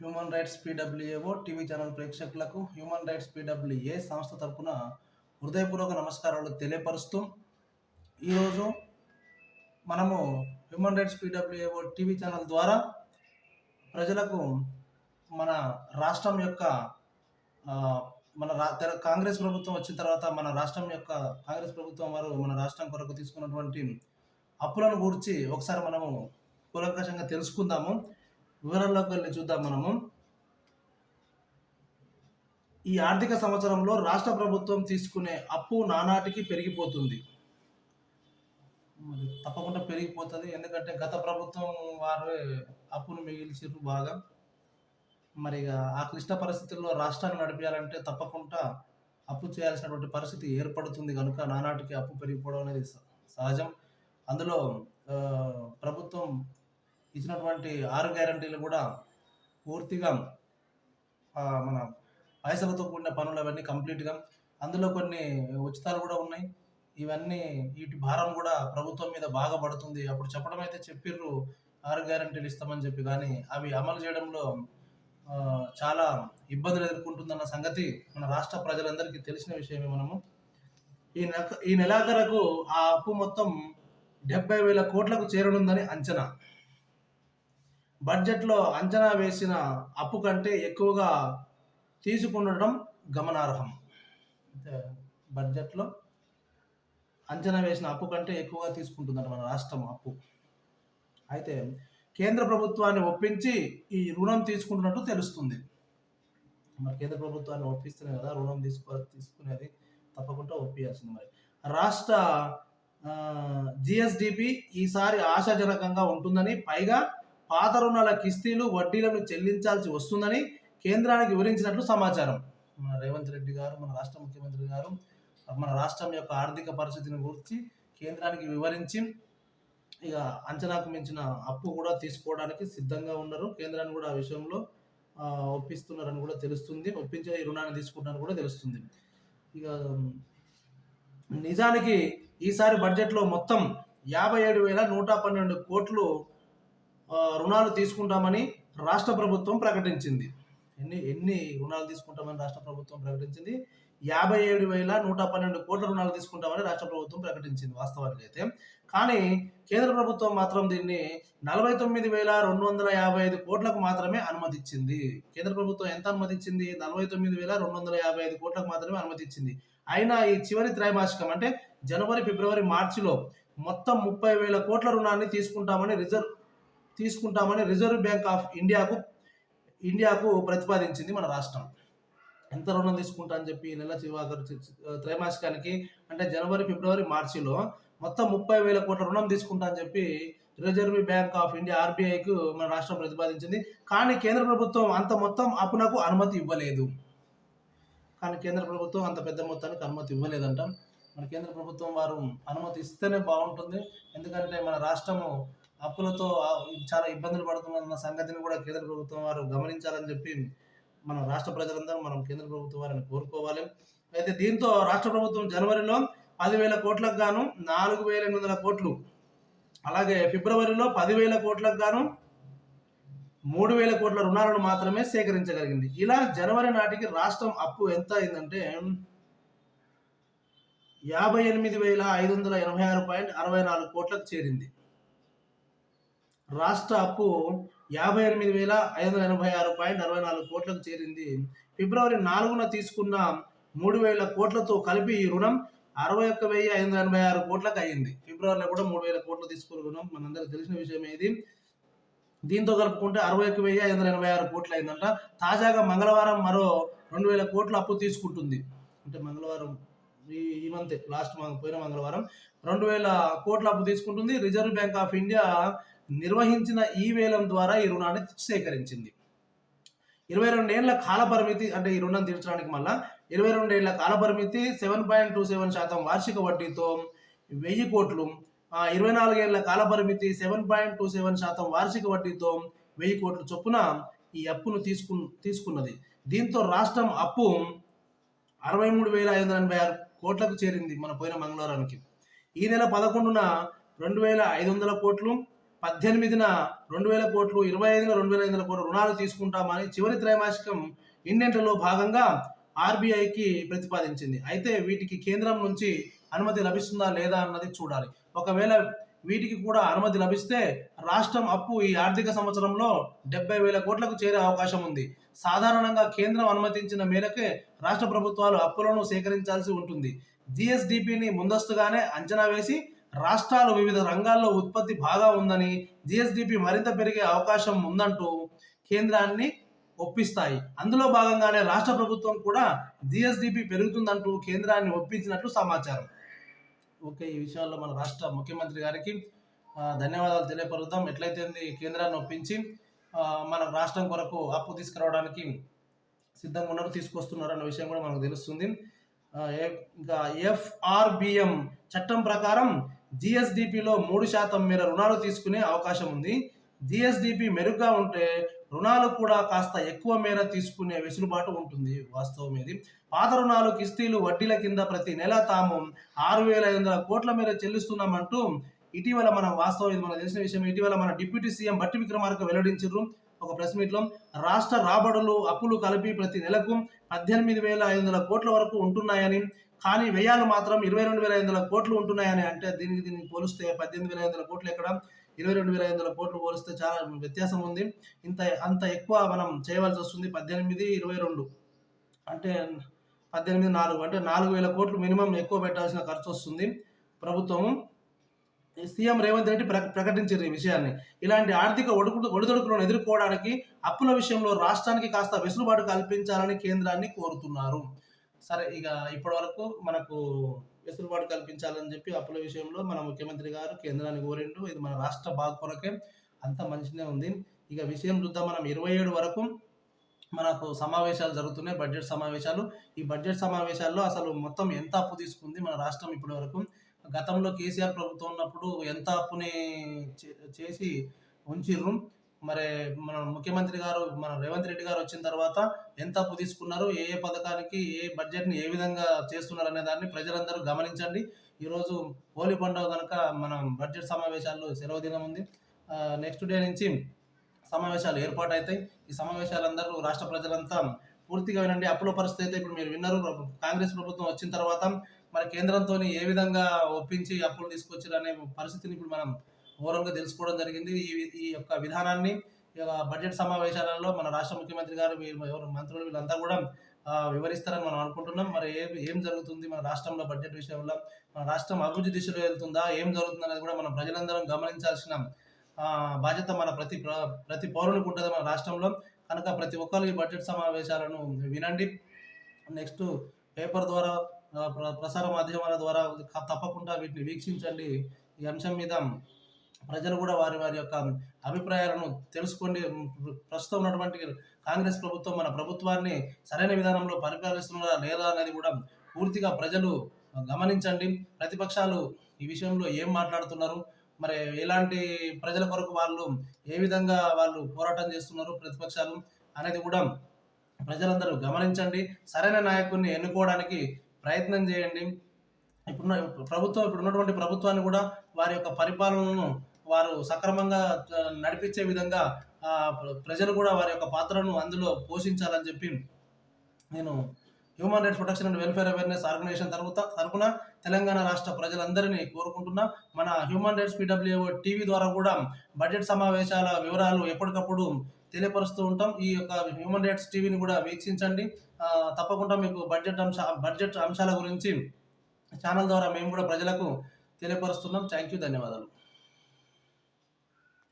Human rights పీడబ్ల్యూఏఓ TV channel ప్రేక్షకులకు human rights PWA సంస్థ తరపున హృదయపూర్వక నమస్కారాలు తెలియపరుస్తూ ఈరోజు మనము హ్యూమన్ రైట్స్ పీడబ్ల్యూఏఓ టీవీ ఛానల్ ద్వారా ప్రజలకు మన రాష్ట్రం యొక్క కాంగ్రెస్ ప్రభుత్వం వచ్చిన తర్వాత మన రాష్ట్రం యొక్క కాంగ్రెస్ ప్రభుత్వం వారు మన రాష్ట్రం కొరకు తీసుకున్నటువంటి అప్పులను గురించి ఒకసారి మనము కూలంకషంగా తెలుసుకుందాము. వివరాల్లోకి వెళ్ళి చూద్దాం. మనము ఈ ఆర్థిక సంవత్సరంలో రాష్ట్ర ప్రభుత్వం తీసుకునే అప్పు నానాటికి పెరిగిపోతుంది. తప్పకుండా పెరిగిపోతుంది, ఎందుకంటే గత ప్రభుత్వం వారు అప్పును మిగిల్చారు బాగా. మరి ఆ క్లిష్ట పరిస్థితుల్లో రాష్ట్రాన్ని నడిపించాలంటే తప్పకుండా అప్పు చేయాల్సినటువంటి పరిస్థితి ఏర్పడుతుంది కనుక నానాటికి అప్పు పెరిగిపోవడం అనేది సహజం. అందులో ప్రభుత్వం ఇచ్చినటువంటి 6 గ్యారంటీలు కూడా పూర్తిగా మన పైసలతో కూడిన పనులు అవన్నీ కంప్లీట్గా, అందులో కొన్ని ఉచితాలు కూడా ఉన్నాయి. ఇవన్నీ వీటి భారం కూడా ప్రభుత్వం మీద బాగా పడుతుంది. అప్పుడు చెప్పడం అయితే చెప్పిర్రు 6 గ్యారంటీలు ఇస్తామని చెప్పి, కానీ అవి అమలు చేయడంలో చాలా ఇబ్బందులు ఎదుర్కొంటుందన్న సంగతి మన రాష్ట్ర ప్రజలందరికీ తెలిసిన విషయమే. మనము ఈ నెలాఖరకు ఆ అప్పు మొత్తం 70,000 కోట్లకు చేరనుందని అంచనా. బడ్జెట్లో అంచనా వేసిన అప్పు కంటే ఎక్కువగా తీసుకుండడం గమనార్హం. బడ్జెట్లో అంచనా వేసిన అప్పు కంటే ఎక్కువగా తీసుకుంటుందట మన రాష్ట్రం అప్పు. అయితే కేంద్ర ప్రభుత్వాన్ని ఒప్పించి ఈ రుణం తీసుకుంటున్నట్టు తెలుస్తుంది. మరి కేంద్ర ప్రభుత్వాన్ని ఒప్పిస్తేనే కదా రుణం తీసుకునేది, తప్పకుండా ఒప్పియాల్సింది. మరి రాష్ట్ర జిఎస్డిపి ఈసారి ఆశాజనకంగా ఉంటుందని, పైగా పాత రుణాల కిస్తీలు వడ్డీలను చెల్లించాల్సి వస్తుందని కేంద్రానికి వివరించినట్లు సమాచారం. మన రేవంత్ రెడ్డి గారు, మన రాష్ట్ర ముఖ్యమంత్రి గారు మన రాష్ట్రం యొక్క ఆర్థిక పరిస్థితిని గురించి కేంద్రానికి వివరించి ఇక అంచనాకు మించిన అప్పు కూడా తీసుకోవడానికి సిద్ధంగా ఉన్నారు. కేంద్రాన్ని కూడా ఆ విషయంలో ఒప్పిస్తున్నారని కూడా తెలుస్తుంది. ఒప్పించే ఈ రుణాన్ని తీసుకుంటారని కూడా తెలుస్తుంది. ఇక నిజానికి ఈసారి బడ్జెట్లో మొత్తం 57,112 కోట్లు రుణాలు తీసుకుంటామని రాష్ట్ర ప్రభుత్వం ప్రకటించింది. ఎన్ని రుణాలు తీసుకుంటామని రాష్ట్ర ప్రభుత్వం ప్రకటించింది? 57,112 కోట్ల రుణాలు తీసుకుంటామని రాష్ట్ర ప్రభుత్వం ప్రకటించింది వాస్తవానికి అయితే. కానీ కేంద్ర ప్రభుత్వం మాత్రం దీన్ని 49,255 కోట్లకు మాత్రమే అనుమతించింది. కేంద్ర ప్రభుత్వం ఎంత అనుమతించింది? 49,255 కోట్లకు మాత్రమే అనుమతించింది. అయినా ఈ చివరి త్రైమాసికం అంటే జనవరి, ఫిబ్రవరి, మార్చిలో మొత్తం 30,000 కోట్ల రుణాన్ని తీసుకుంటామని రిజర్వ్ బ్యాంక్ ఆఫ్ ఇండియాకు ప్రతిపాదించింది మన రాష్ట్రం. ఎంత రుణం తీసుకుంటా అని చెప్పి నెల త్రైమాసికానికి అంటే జనవరి, ఫిబ్రవరి, మార్చిలో మొత్తం 30,000 కోట్ల రుణం తీసుకుంటా అని చెప్పి రిజర్వ్ బ్యాంక్ ఆఫ్ ఇండియా ఆర్బీఐకు మన రాష్ట్రం ప్రతిపాదించింది. కానీ కేంద్ర ప్రభుత్వం అంత మొత్తం అప్పునకు అనుమతి ఇవ్వలేదు. కానీ కేంద్ర ప్రభుత్వం అంత పెద్ద మొత్తానికి అనుమతి ఇవ్వలేదంట. మన కేంద్ర ప్రభుత్వం వారు అనుమతి ఇస్తేనే బాగుంటుంది, ఎందుకంటే మన రాష్ట్రము అప్పులతో చాలా ఇబ్బందులు పడుతున్న సంగతిని కూడా కేంద్ర ప్రభుత్వం వారు గమనించాలని చెప్పి మన రాష్ట్ర ప్రజలందరూ మనం కేంద్ర ప్రభుత్వం వారిని కోరుకోవాలి. అయితే దీంతో రాష్ట్ర ప్రభుత్వం జనవరిలో 10,000 కోట్లకు గాను 4,800 కోట్లు, అలాగే ఫిబ్రవరిలో 10,000 కోట్లకు గాను 3,000 కోట్ల రుణాలను మాత్రమే సేకరించగలిగింది. ఇలా జనవరి నాటికి రాష్ట్రం అప్పు ఎంత అయిందంటే 58,586.64 కోట్లకు చేరింది. రాష్ట్ర అప్పు 58,586.64 కోట్లకు చేరింది. ఫిబ్రవరి 4న తీసుకున్న 3,000 కోట్లతో కలిపి ఈ రుణం 61,586 కోట్లకు అయ్యింది. ఫిబ్రవరిలో కూడా 3,000 కోట్లు తీసుకున్న రుణం మనందరికీ తెలిసిన విషయం ఏది. దీంతో కలుపుకుంటే 61,586 కోట్లు అయిందంట. తాజాగా మంగళవారం మరో 2,000 కోట్ల అప్పు తీసుకుంటుంది. అంటే మంగళవారం ఈ మంత్ లాస్ట్ పోయిన మంగళవారం 2,000 కోట్ల అప్పు తీసుకుంటుంది. రిజర్వ్ బ్యాంక్ ఆఫ్ ఇండియా నిర్వహించిన ఈ వేలం ద్వారా ఈ రుణాన్ని సేకరించింది. 22 ఏళ్ల కాల పరిమితి, అంటే ఈ రుణం తీర్చడానికి మళ్ళా 22 ఏళ్ల కాల పరిమితి, 7.27% వార్షిక వడ్డీతో 1,000 కోట్లు, 24 ఏళ్ల కాల పరిమితి, 7.27% వార్షిక వడ్డీతో 1,000 కోట్ల చొప్పున ఈ అప్పును తీసుకున్నది. దీంతో రాష్ట్రం అప్పు 63,586 కోట్లకు చేరింది మన పోయిన మంగళవారానికి. ఈ నెల 11న 2,500 కోట్లు, 18న 2000 కోట్లు, 25న 2500 కోట్ల రుణాలు తీసుకుంటామని చివరి త్రైమాసికం ఇండెంట్లలో భాగంగా ఆర్బీఐకి ప్రతిపాదించింది. అయితే వీటికి కేంద్రం నుంచి అనుమతి లభిస్తుందా లేదా అన్నది చూడాలి. ఒకవేళ వీటికి కూడా అనుమతి లభిస్తే రాష్ట్రం అప్పు ఈ ఆర్థిక సంవత్సరంలో 70,000 కోట్లకు చేరే అవకాశం ఉంది. సాధారణంగా కేంద్రం అనుమతించిన మేరకే రాష్ట్ర ప్రభుత్వాలు అప్పులను సేకరించాల్సి ఉంటుంది. జిఎస్డిపిని ముందస్తుగానే అంచనా వేసి రాష్ట్రాలు వివిధ రంగాల్లో ఉత్పత్తి బాగా ఉందని, జిఎస్డిపి మరింత పెరిగే అవకాశం ఉందంటూ కేంద్రాన్ని ఒప్పిస్తాయి. అందులో భాగంగానే రాష్ట్ర ప్రభుత్వం కూడా జిఎస్డిపి పెరుగుతుందంటూ కేంద్రాన్ని ఒప్పించినట్లు సమాచారం. ఓకే, ఈ విషయాల్లో మన రాష్ట్ర ముఖ్యమంత్రి గారికి ధన్యవాదాలు తెలియపరుద్దాం. ఎట్లయితే కేంద్రాన్ని ఒప్పించి మన రాష్ట్రం కొరకు అప్పు తీసుకురావడానికి సిద్ధంగా ఉన్నారు, తీసుకొస్తున్నారు అన్న విషయం కూడా మనకు తెలుస్తుంది. ఇంకా ఎఫ్ఆర్బిఎం చట్టం ప్రకారం జిఎస్డిపిలో 3% మేర రుణాలు తీసుకునే అవకాశం ఉంది. జిఎస్డిపి మెరుగ్గా ఉంటే రుణాలు కూడా కాస్త ఎక్కువ మేర తీసుకునే వెసులుబాటు ఉంటుంది. వాస్తవం ఇది. పాత రుణాలు, కిస్తీలు, వడ్డీల కింద ప్రతి నెల తాము 6,500 కోట్ల మేర చెల్లిస్తున్నామంటూ ఇటీవల వాస్తవం ఇది మనకు తెలిసిన విషయం. ఇటీవల మన డిప్యూటీ సీఎం బట్టి విక్రమార్క వెల్లడించారు ఒక ప్రెస్ మీట్లో. రాష్ట్ర రాబడులు, అప్పులు కలిపి ప్రతి నెలకు 18,500 కోట్ల వరకు ఉంటున్నాయని, కానీ వ్యయాలు మాత్రం 22,500 కోట్లు ఉంటున్నాయని. అంటే దీనికి పోలిస్తే 18,500 కోట్లు ఎక్కడ, 22,500 కోట్లు పోలిస్తే చాలా వ్యత్యాసం ఉంది. అంత ఎక్కువ మనం చేయవలసి వస్తుంది. 18, 22 అంటే 18, 4 అంటే 4,000 కోట్లు మినిమం ఎక్కువ పెట్టాల్సిన ఖర్చు వస్తుంది ప్రభుత్వము. సీఎం రేవంత్ రెడ్డి ప్రకటించారు ఈ విషయాన్ని. ఇలాంటి ఆర్థిక ఒడిదుడుకులను ఎదుర్కోవడానికి అప్పుల విషయంలో రాష్ట్రానికి కాస్త వెసులుబాటు కల్పించాలని కేంద్రాన్ని కోరుతున్నారు. సరే, ఇక ఇప్పటి వరకు మనకు వెసులుబాటు కల్పించాలని చెప్పి అప్పుల విషయంలో మన ముఖ్యమంత్రి గారు కేంద్రాన్ని కోరిండు. ఇది మన రాష్ట్ర బాగు కొరకే, అంత మంచిగా ఉంది. ఇక విషయం చూద్దాం. మనం 27 వరకు మనకు సమావేశాలు జరుగుతున్నాయి, బడ్జెట్ సమావేశాలు. ఈ బడ్జెట్ సమావేశాల్లో అసలు మొత్తం ఎంత అప్పు తీసుకుంది మన రాష్ట్రం ఇప్పటి వరకు, గతంలో కేసీఆర్ ప్రభుత్వం ఉన్నప్పుడు ఎంత అప్పుని చేసి ఉంచిర్రు, మరి మన ముఖ్యమంత్రి గారు మన రేవంత్ రెడ్డి గారు వచ్చిన తర్వాత ఎంత అప్పు తీసుకున్నారు, ఏ ఏ పథకానికి ఏ బడ్జెట్ని ఏ విధంగా చేస్తున్నారు అనే దాన్ని ప్రజలందరూ గమనించండి. ఈరోజు హోలీ పండుగ కనుక మనం బడ్జెట్ సమావేశాల్లో సెలవు దినం ఉంది. నెక్స్ట్ డే నుంచి సమావేశాలు ఏర్పాటు అవుతాయి. ఈ సమావేశాలందరూ రాష్ట్ర ప్రజలంతా పూర్తిగా వినండి. అప్పుల పరిస్థితి అయితే ఇప్పుడు మీరు విన్నారు. కాంగ్రెస్ ప్రభుత్వం వచ్చిన తర్వాత మరి కేంద్రంతో ఏ విధంగా ఒప్పించి అప్పులు తీసుకొచ్చారు అనే పరిస్థితిని ఇప్పుడు మనం ఓవరాల్గా తెలుసుకోవడం జరిగింది. ఈ యొక్క విధానాన్ని బడ్జెట్ సమావేశాలలో మన రాష్ట్ర ముఖ్యమంత్రి గారు, ఎవరు మంత్రులు వీళ్ళంతా కూడా వివరిస్తారని మనం అనుకుంటున్నాం. మరి ఏం జరుగుతుంది మన రాష్ట్రంలో బడ్జెట్ విషయంలో, మన రాష్ట్రం అభివృద్ధి దిశలో వెళ్తుందా, ఏం జరుగుతుంది అనేది కూడా మనం ప్రజలందరం గమనించాల్సిన బాధ్యత మన ప్రతి పౌరునికి ఉంటుంది మన రాష్ట్రంలో. కనుక ప్రతి ఒక్కరు ఈ బడ్జెట్ సమావేశాలను వినండి. నెక్స్ట్ పేపర్ ద్వారా, ప్రసార మాధ్యమాల ద్వారా తప్పకుండా వీటిని వీక్షించండి. ఈ అంశం మీద ప్రజలు కూడా వారి యొక్క అభిప్రాయాలను తెలుసుకోండి. ప్రస్తుతం ఉన్నటువంటి కాంగ్రెస్ ప్రభుత్వం మన ప్రభుత్వాన్ని సరైన విధానంలో పరిపాలిస్తున్నారా లేదా అనేది కూడా పూర్తిగా ప్రజలు గమనించండి. ప్రతిపక్షాలు ఈ విషయంలో ఏం మాట్లాడుతున్నారు, మరి ఎలాంటి ప్రజల కొరకు వాళ్ళు ఏ విధంగా వాళ్ళు పోరాటం చేస్తున్నారు ప్రతిపక్షాలు అనేది కూడా ప్రజలందరూ గమనించండి. సరైన నాయకుడిని ఎన్నుకోవడానికి ప్రయత్నం చేయండి. ఇప్పుడున్నటువంటి ప్రభుత్వాన్ని కూడా వారి యొక్క పరిపాలనను వారు సక్రమంగా నడిపించే విధంగా ప్రజలు కూడా వారి యొక్క పాత్రను అందులో పోషించాలని చెప్పి నేను human rights protection and welfare awareness organisation తరపున తెలంగాణ రాష్ట్ర ప్రజలందరినీ కోరుకుంటున్నా. మన హ్యూమన్ రైట్స్ PWO టీవీ ద్వారా కూడా బడ్జెట్ సమావేశాల వివరాలు ఎప్పటికప్పుడు తెలియపరుస్తూ ఉంటాం. ఈ యొక్క హ్యూమన్ రైట్స్ టీవీని కూడా వీక్షించండి. తప్పకుండా మీకు బడ్జెట్ అంశాల గురించి ఛానల్ ద్వారా మేము కూడా ప్రజలకు తెలియపరుస్తున్నాం. థ్యాంక్ యూ, ధన్యవాదాలు.